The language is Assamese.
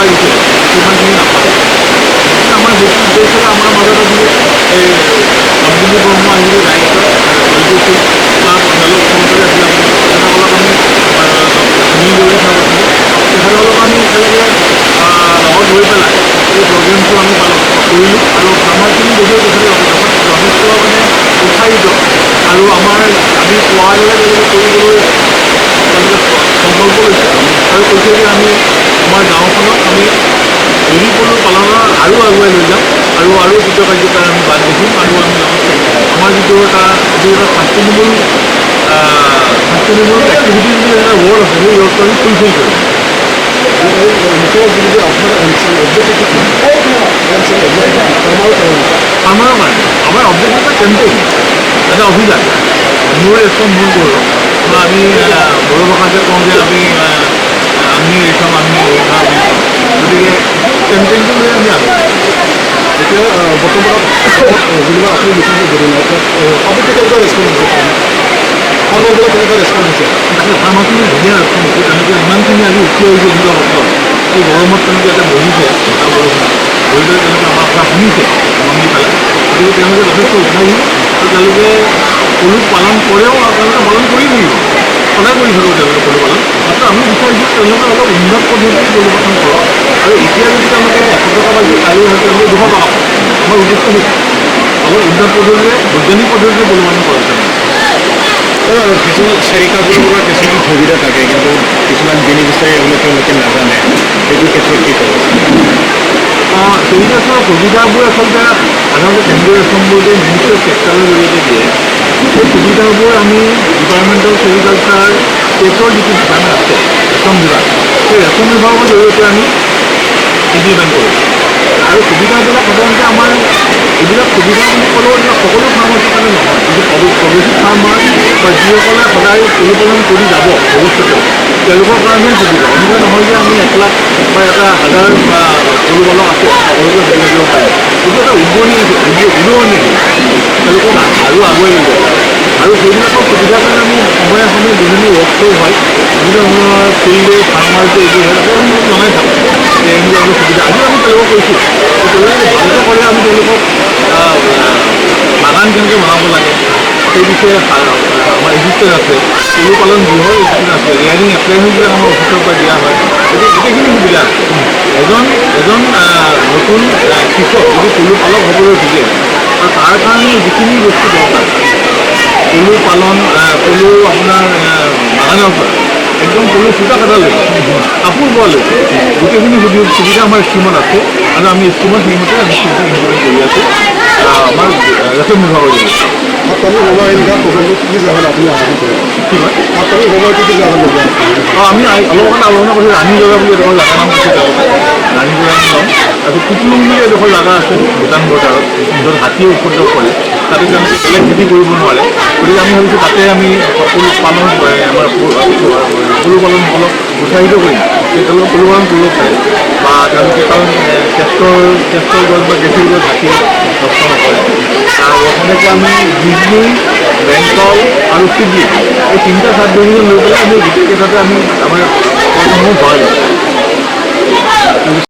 লাগিছিলে সিমানখিনি নাপালে। আমাৰ যিটো উদ্দেশ্য আমাৰ মাজত আজিলে এই অঞ্জলি ব্ৰহ্ম আহিলে ৰাইজৰ জয়জ্যোতি বা তেওঁলোক মুখ্যমন্ত্ৰী আছিলে তেখেতসকলক আমি সুনীল দৌৰী চাব আছিলে তেখেতসকলক আমি একেলগে লগত লৈ পেলাই এই প্ৰগ্ৰেমটো আমি পালন কৰিলোঁ আৰু ফাৰ্মাৰখিনি দেখিও তেখেতে যথেষ্ট মানে উৎসাহিত আৰু আমাৰ আমি কোৱাৰ দৰে তেওঁলোকে কৰিবলৈ তেওঁলোকে সংকল্প লৈছে আৰু কৈছে যে আমি আমাৰ গাঁওখনক আমি এৰী পলু পালনৰ আৰু আগুৱাই লৈ যাম আৰু কৃতকাৰ্যতাৰ আমি বাদ দেখিম আৰু আমি লগতে আমাৰ যিটো এটা ছাষ্টেইনেবল এক্টিভিটিজ বুলি এটা ৱৰ্ড আছে সেই ৱৰ্ডটো আমি ফুলফিল কৰিম। আমাৰ অবজেক্ট এটা কেম্পেইন এটা অভিযান মোৰ ৰেচম মোৰ কৰোঁ বা আমি বড়ো ভাষাতে কওঁ যে আমি ৰেচম আমি গতিকে কেম্পেইনটো লৈ আমি আছোঁ। এতিয়া বৰ্তমান যিবিলাক আপুনি লিখিছে গৰিমাত আপুনি কেনেকুৱা ৰেচপঞ্চ হৈছে ফাৰ্মাৰবিলাক কেনেকুৱা ৰেচপঞ্চ হৈছে? ফাৰ্মাৰখিনি ধুনীয়া ৰেচপঞ্চ হৈছে তেওঁলোকে ইমানখিনি আজি উঠি আহিছে এনেকুৱা বছৰ এই গৰমত তেওঁলোকে ইয়াতে বহিছে বতাহ বৰষুণত বহি পেলাই তেওঁলোকে আমাৰ কথা শুনিছে মন দি পেলাই গতিকে তেওঁলোকে যথেষ্ট উৎসাহী আৰু তেওঁলোকে পলু পালন কৰেও আৰু তেওঁলোকে পালন কৰি থাকিব সদায় কৰি থাকিব তেওঁলোকে পলু পালন মাত্ৰ আমি বিচাৰিছোঁ তেওঁলোকে অলপ উন্নত পদ্ধতিৰে পলু পালন কৰক আৰু এতিয়া যদি তেওঁলোকে 100 টকা পাইছে কালি হয়তো তেওঁলোকে 200 টকা পাব আমাৰ উদ্দেশ্য সেইটো অলপ উন্নত পদ্ধতিৰে বৈজ্ঞানিক পদ্ধতিৰে পলু পালন কৰক কিছুমান চেৰিকালচাৰৰ পৰা কিছুমান সুবিধা থাকে কিন্তু কিছুমান বেনিফিচিয়াৰী হ'লে তেওঁলোকে নাজানে সেইটো ক্ষেত্ৰত কি ক'ব? চেৰিকালচাৰৰ সুবিধাবোৰ আচলতে সাধাৰণতে কেন্দ্ৰীয় ৰেচম বোৰ্ডে মিনিষ্ট্ৰী অফ টেক্সটাইলৰ জৰিয়তে দিয়ে সেই সুবিধাবোৰ আমি ডিপাৰ্টমেণ্ট অফ চেৰিকালচাৰ ষ্টেটৰ যিটো ডিপাৰ্টমেণ্ট আছে ৰেচম বিভাগ সেই ৰেচম বিভাগৰ জৰিয়তে আমি ইমপ্লিমেণ্ট কৰোঁ আৰু সুবিধাবিলাক সাধাৰণতে আমাৰ এইবিলাক সুবিধা বুলি ক'লেও এতিয়া সকলো ফাৰ্মাৰ্চৰ কাৰণে নহয় কিন্তু প্ৰগ্ৰেছিভ ফাৰ্মাৰ বা যিসকলে সদায় পশুপালন কৰি যাব ভৱিষ্যতে তেওঁলোকৰ কাৰণেই সুবিধা এনেকুৱা নহয় যে আমি 1 লাখ বা 1,000 বা পশুপালক আছে সকলোকে সুবিধা দিব পাৰিম কিন্তু এটা উদগনি উদগনি তেওঁলোকক আৰু আগুৱাই লৈ যাব আৰু সেইবিলাকৰ সুবিধাৰ কাৰণে আমি সময়ে সময়ে বিভিন্ন ৱৰ্কশ্বপ হয় বিভিন্ন ধৰণৰ ফিল্ড ডে ফাৰ্মাৰ ডে এইবোৰ হয় তাতে আমি জনাই থাকোঁ যে এনেকুৱা সুবিধা আজিও আমি তেওঁলোকক কৈছোঁ তেওঁলোকে ভালকৈ কৰে আমি তেওঁলোকক বাগান কেনেকৈ বনাব লাগে সেই বিষয়ে আমাৰ ৰেজিষ্টাৰ আছে পশুপালন গৃহৰ ৰেজিষ্টাৰ আছে ৰিয়াৰিং এপ্লায়েন্সবিলাক আমাৰ অফিচৰ পৰা দিয়া হয় গতিকে গোটেইখিনি সুবিধা আছে এজন নতুন কৃষক যদি পশুপালক হ'বলৈ খোজে আৰু তাৰ কাৰণে যিখিনি বস্তু দৰকাৰ পলু পালন পলু আপোনাৰ বাগানৰ পৰা একদম পলু সূতা কটালৈকে কাপোৰ বোৱালৈকে গোটেইখিনি সুবিধা আমাৰ স্কিমত আছে আৰু আমি স্কিমত সেইমতে আমি ইমপ্লিমেণ্ট কৰি আছোঁ আমাৰ ৰেচম বিভাগৰ জৰিয়তে। সাপ্তাহিক সময় এনেকুৱা প্ৰগ্ৰেমটো কি জাগাত আপুনি আয়োজন কৰে? কি হয় সাপ্তাহিক সময়টো কি জাগাত ল'ব? আমি অলপ আগতে আলোচনা কৰিছোঁ ৰাণী জগা বুলি এডোখৰ জাগা নাম আছে ৰাণী জগা নাম তাৰপিছত কুটলুং বুলি এডোখৰ জাগা আছে ভূটান বৰ্ডাৰত য'ত হাতীয়ে উপদ্ৰৱ কৰে তাতে তেওঁলোকে বেলেগ খেতি কৰিব নোৱাৰে গতিকে আমি ভাবিছোঁ তাতে আমি পলু পালন আমাৰ পশুপালনসকলক উৎসাহিত কৰিম যে তেওঁলোকে পশুপালন কৰিব পাৰে বা তেওঁলোকে কাৰণ কেষ্টৰ গছ বা গেছৰ গছ হাতীয়ে নষ্ট নকৰে সেনেকৈ আমি বিজলী বেংকল আৰু চিডলি এই 3টা চাবডিভিজন লৈ পেলাই আমি গোটেইকেইটাতে আমি আমাৰ কৰ্মসমূহ ভৰাই দিওঁ।